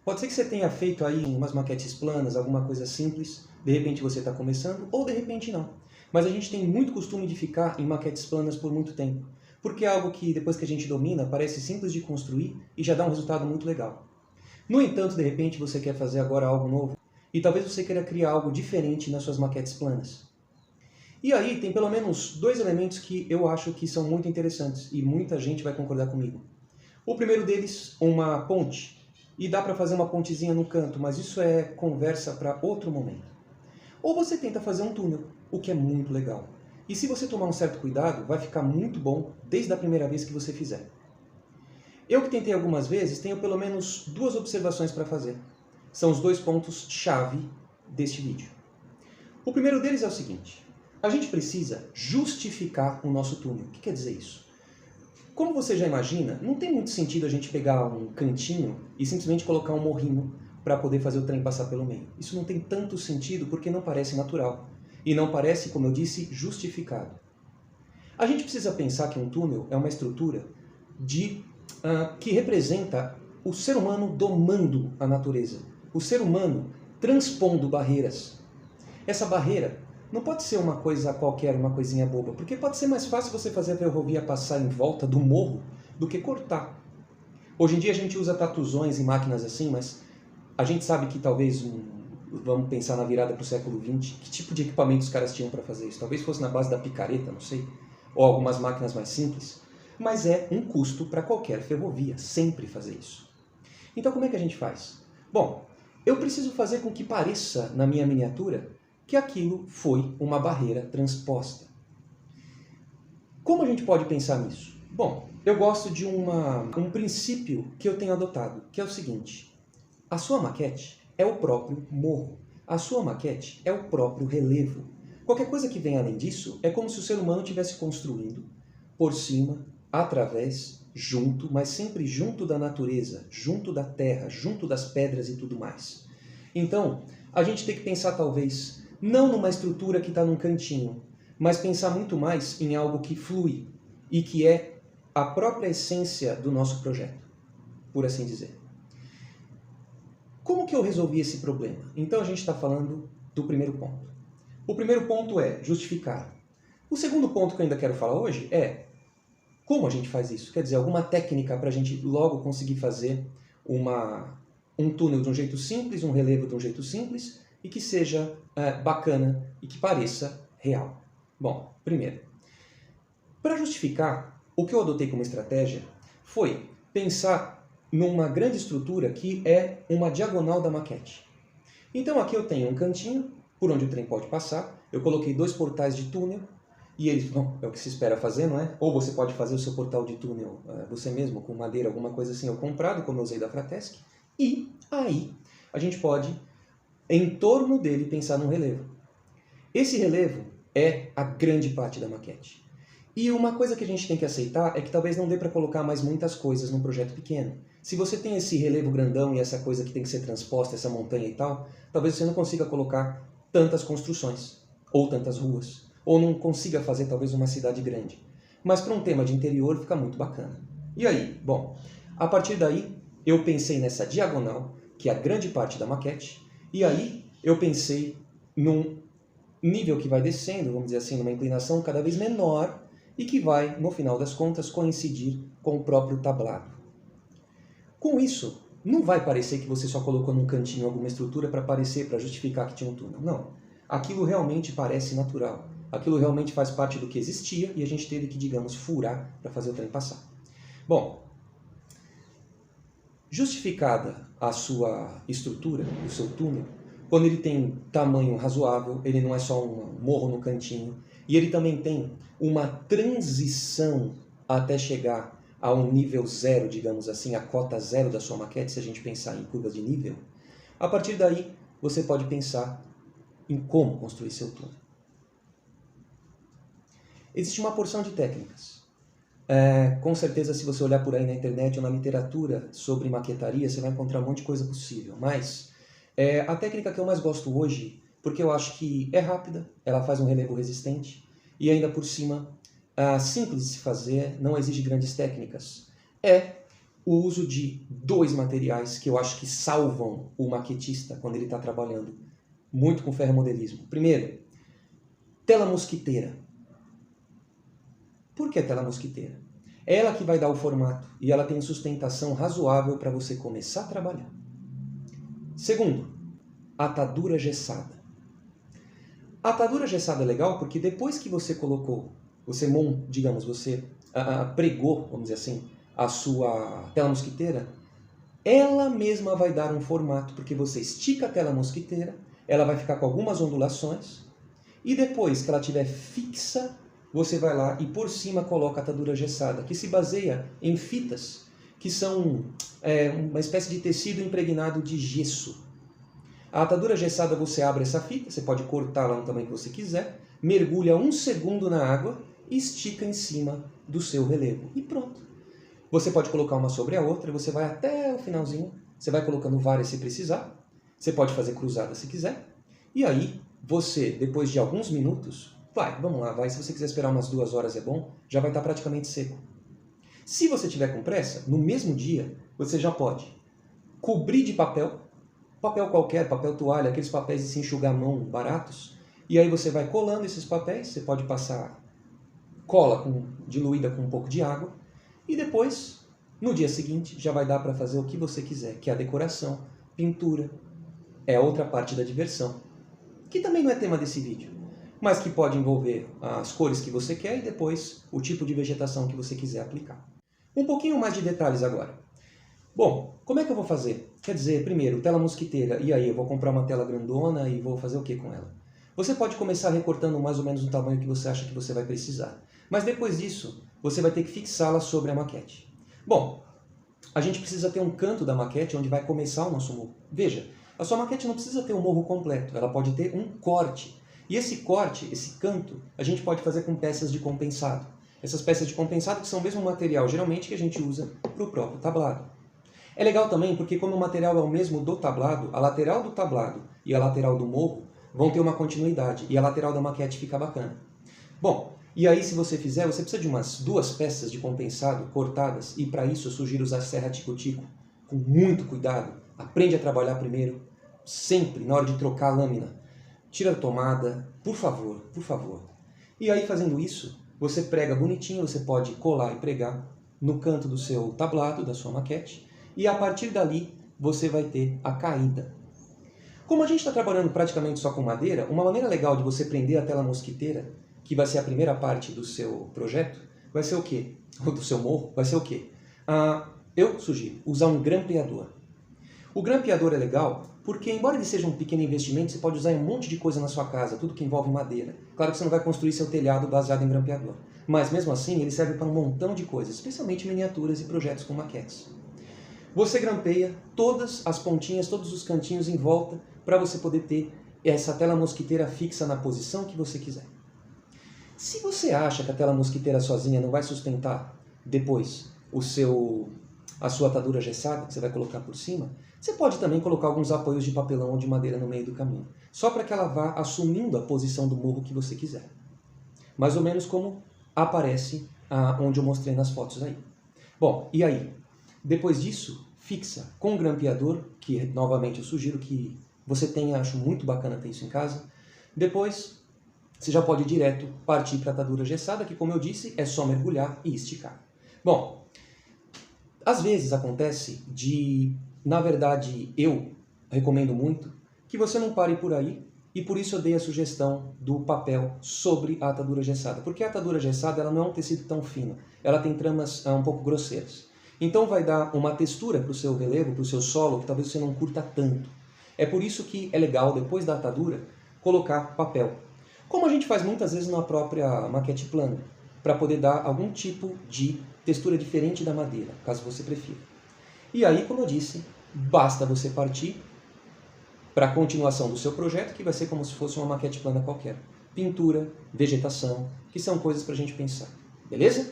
Pode ser que você tenha feito aí umas maquetes planas, alguma coisa simples, de repente você está começando, ou de repente não. Mas a gente tem muito costume de ficar em maquetes planas por muito tempo, porque é algo que depois que a gente domina, parece simples de construir e já dá um resultado muito legal. No entanto, de repente você quer fazer agora algo novo, e talvez você queira criar algo diferente nas suas maquetes planas. E aí tem pelo menos dois elementos que eu acho que são muito interessantes, e muita gente vai concordar comigo. O primeiro deles, uma ponte. E dá para fazer uma pontezinha no canto, mas isso é conversa para outro momento. Ou você tenta fazer um túnel, o que é muito legal. E se você tomar um certo cuidado, vai ficar muito bom desde a primeira vez que você fizer. Eu que tentei algumas vezes, tenho pelo menos duas observações para fazer. São os dois pontos-chave deste vídeo. O primeiro deles é o seguinte: a gente precisa justificar o nosso túnel. O que quer dizer isso? Como você já imagina, não tem muito sentido a gente pegar um cantinho e simplesmente colocar um morrinho para poder fazer o trem passar pelo meio. Isso não tem tanto sentido porque não parece natural. E não parece, como eu disse, justificado. A gente precisa pensar que um túnel é uma estrutura que representa o ser humano domando a natureza. O ser humano transpondo barreiras. Essa barreira não pode ser uma coisa qualquer, uma coisinha boba, porque pode ser mais fácil você fazer a ferrovia passar em volta do morro do que cortar. Hoje em dia a gente usa tatuzões e máquinas assim, mas a gente sabe que talvez, vamos pensar na virada para o século XX, que tipo de equipamento os caras tinham para fazer isso? Talvez fosse na base da picareta, não sei, ou algumas máquinas mais simples, mas é um custo para qualquer ferrovia, sempre fazer isso. Então como é que a gente faz? Bom, eu preciso fazer com que pareça, na minha miniatura, que aquilo foi uma barreira transposta. Como a gente pode pensar nisso? Bom, eu gosto de um princípio que eu tenho adotado, que é o seguinte: a sua maquete é o próprio morro, a sua maquete é o próprio relevo. Qualquer coisa que venha além disso é como se o ser humano estivesse construindo por cima, através, junto, mas sempre junto da natureza, junto da terra, junto das pedras e tudo mais. Então, a gente tem que pensar talvez não numa estrutura que está num cantinho, mas pensar muito mais em algo que flui e que é a própria essência do nosso projeto, por assim dizer. Como que eu resolvi esse problema? Então a gente está falando do primeiro ponto. O primeiro ponto é justificar. O segundo ponto que eu ainda quero falar hoje é como a gente faz isso. Quer dizer, alguma técnica para a gente logo conseguir fazer um túnel de um jeito simples, um relevo de um jeito simples, e que seja bacana e que pareça real. Bom, primeiro, para justificar, o que eu adotei como estratégia foi pensar numa grande estrutura que é uma diagonal da maquete. Então aqui eu tenho um cantinho por onde o trem pode passar, eu coloquei dois portais de túnel, e eles, bom, é o que se espera fazer, não é? Ou você pode fazer o seu portal de túnel você mesmo, com madeira, alguma coisa assim, ou comprado, como eu usei da Fratesc, e aí a gente pode, em torno dele, pensar num relevo. Esse relevo é a grande parte da maquete. E uma coisa que a gente tem que aceitar é que talvez não dê para colocar mais muitas coisas num projeto pequeno. Se você tem esse relevo grandão e essa coisa que tem que ser transposta, essa montanha e tal, talvez você não consiga colocar tantas construções, ou tantas ruas, ou não consiga fazer talvez uma cidade grande. Mas para um tema de interior fica muito bacana. E aí? Bom, a partir daí eu pensei nessa diagonal, que é a grande parte da maquete, e aí eu pensei num nível que vai descendo, vamos dizer assim, numa inclinação cada vez menor e que vai, no final das contas, coincidir com o próprio tablado. Com isso, não vai parecer que você só colocou num cantinho alguma estrutura para parecer, para justificar que tinha um túnel. Não. Aquilo realmente parece natural. Aquilo realmente faz parte do que existia e a gente teve que, digamos, furar para fazer o trem passar. Bom, justificada a sua estrutura, o seu túnel, quando ele tem tamanho razoável, ele não é só um morro no cantinho, e ele também tem uma transição até chegar a um nível zero, digamos assim, a cota zero da sua maquete, se a gente pensar em curvas de nível, a partir daí você pode pensar em como construir seu túnel. Existe uma porção de técnicas. Com certeza, se você olhar por aí na internet ou na literatura sobre maquetaria, você vai encontrar um monte de coisa possível. Mas a técnica que eu mais gosto hoje, porque eu acho que é rápida, ela faz um relevo resistente e ainda por cima simples de se fazer, não exige grandes técnicas, é o uso de dois materiais que eu acho que salvam o maquetista quando ele está trabalhando muito com ferromodelismo. Primeiro, tela mosquiteira. Por que tela mosquiteira? É ela que vai dar o formato e ela tem sustentação razoável para você começar a trabalhar. Segundo, atadura gessada. A atadura gessada é legal porque depois que você colocou, você pregou, vamos dizer assim, a sua tela mosquiteira, ela mesma vai dar um formato, porque você estica a tela mosquiteira, ela vai ficar com algumas ondulações, e depois que ela estiver fixa, você vai lá e por cima coloca a atadura gessada, que se baseia em fitas, que são uma espécie de tecido impregnado de gesso. A atadura gessada, você abre essa fita, você pode cortá-la no tamanho que você quiser, mergulha 1 segundo na água e estica em cima do seu relevo. E pronto. Você pode colocar uma sobre a outra, você vai até o finalzinho, você vai colocando várias se precisar, você pode fazer cruzada se quiser, e aí você, depois de alguns minutos, vamos lá, se você quiser esperar umas 2 horas é bom, já vai estar praticamente seco. Se você tiver com pressa, no mesmo dia, você já pode cobrir de papel qualquer, papel toalha, aqueles papéis de se enxugar a mão baratos, e aí você vai colando esses papéis, você pode passar cola diluída com um pouco de água, e depois, no dia seguinte, já vai dar para fazer o que você quiser, que é a decoração, pintura, é a outra parte da diversão, que também não é tema desse vídeo, mas que pode envolver as cores que você quer e depois o tipo de vegetação que você quiser aplicar. Um pouquinho mais de detalhes agora. Bom, como é que eu vou fazer? Quer dizer, primeiro, tela mosquiteira, e aí eu vou comprar uma tela grandona e vou fazer o que com ela? Você pode começar recortando mais ou menos no tamanho que você acha que você vai precisar, mas depois disso, você vai ter que fixá-la sobre a maquete. Bom, a gente precisa ter um canto da maquete onde vai começar o nosso morro. Veja, a sua maquete não precisa ter um morro completo, ela pode ter um corte. E esse corte, esse canto, a gente pode fazer com peças de compensado. Essas peças de compensado que são o mesmo material, geralmente, que a gente usa para o próprio tablado. É legal também porque como o material é o mesmo do tablado, a lateral do tablado e a lateral do morro vão ter uma continuidade e a lateral da maquete fica bacana. Bom, e aí se você fizer, você precisa de umas 2 peças de compensado cortadas e para isso eu sugiro usar serra tico-tico com muito cuidado. Aprende a trabalhar primeiro, sempre, na hora de trocar a lâmina. Tira a tomada, por favor, por favor. E aí fazendo isso, você prega bonitinho, você pode colar e pregar no canto do seu tablado, da sua maquete, e a partir dali você vai ter a caída. Como a gente está trabalhando praticamente só com madeira, uma maneira legal de você prender a tela mosquiteira, que vai ser a primeira parte do seu projeto, vai ser o quê? Ou do seu morro, vai ser o quê? Eu sugiro usar um grampeador. O grampeador é legal porque, embora ele seja um pequeno investimento, você pode usar em um monte de coisa na sua casa, tudo que envolve madeira. Claro que você não vai construir seu telhado baseado em grampeador, mas mesmo assim ele serve para um montão de coisas, especialmente miniaturas e projetos com maquetes. Você grampeia todas as pontinhas, todos os cantinhos em volta para você poder ter essa tela mosquiteira fixa na posição que você quiser. Se você acha que a tela mosquiteira sozinha não vai sustentar depois a sua atadura gessada, que você vai colocar por cima, você pode também colocar alguns apoios de papelão ou de madeira no meio do caminho, só para que ela vá assumindo a posição do morro que você quiser. Mais ou menos como aparece onde eu mostrei nas fotos aí. Bom, e aí? Depois disso, fixa com o grampeador, que novamente eu sugiro que você tenha, acho muito bacana ter isso em casa. Depois, você já pode direto partir para a atadura gessada, que como eu disse, é só mergulhar e esticar. Bom, às vezes acontece na verdade, eu recomendo muito que você não pare por aí, e por isso eu dei a sugestão do papel sobre a atadura gessada, porque a atadura gessada ela não é um tecido tão fino, ela tem tramas um pouco grosseiras. Então vai dar uma textura para o seu relevo, para o seu solo, que talvez você não curta tanto. É por isso que é legal, depois da atadura, colocar papel. Como a gente faz muitas vezes na própria maquete plana, para poder dar algum tipo de textura diferente da madeira, caso você prefira. E aí, como eu disse, basta você partir para a continuação do seu projeto, que vai ser como se fosse uma maquete plana qualquer. Pintura, vegetação, que são coisas para a gente pensar. Beleza?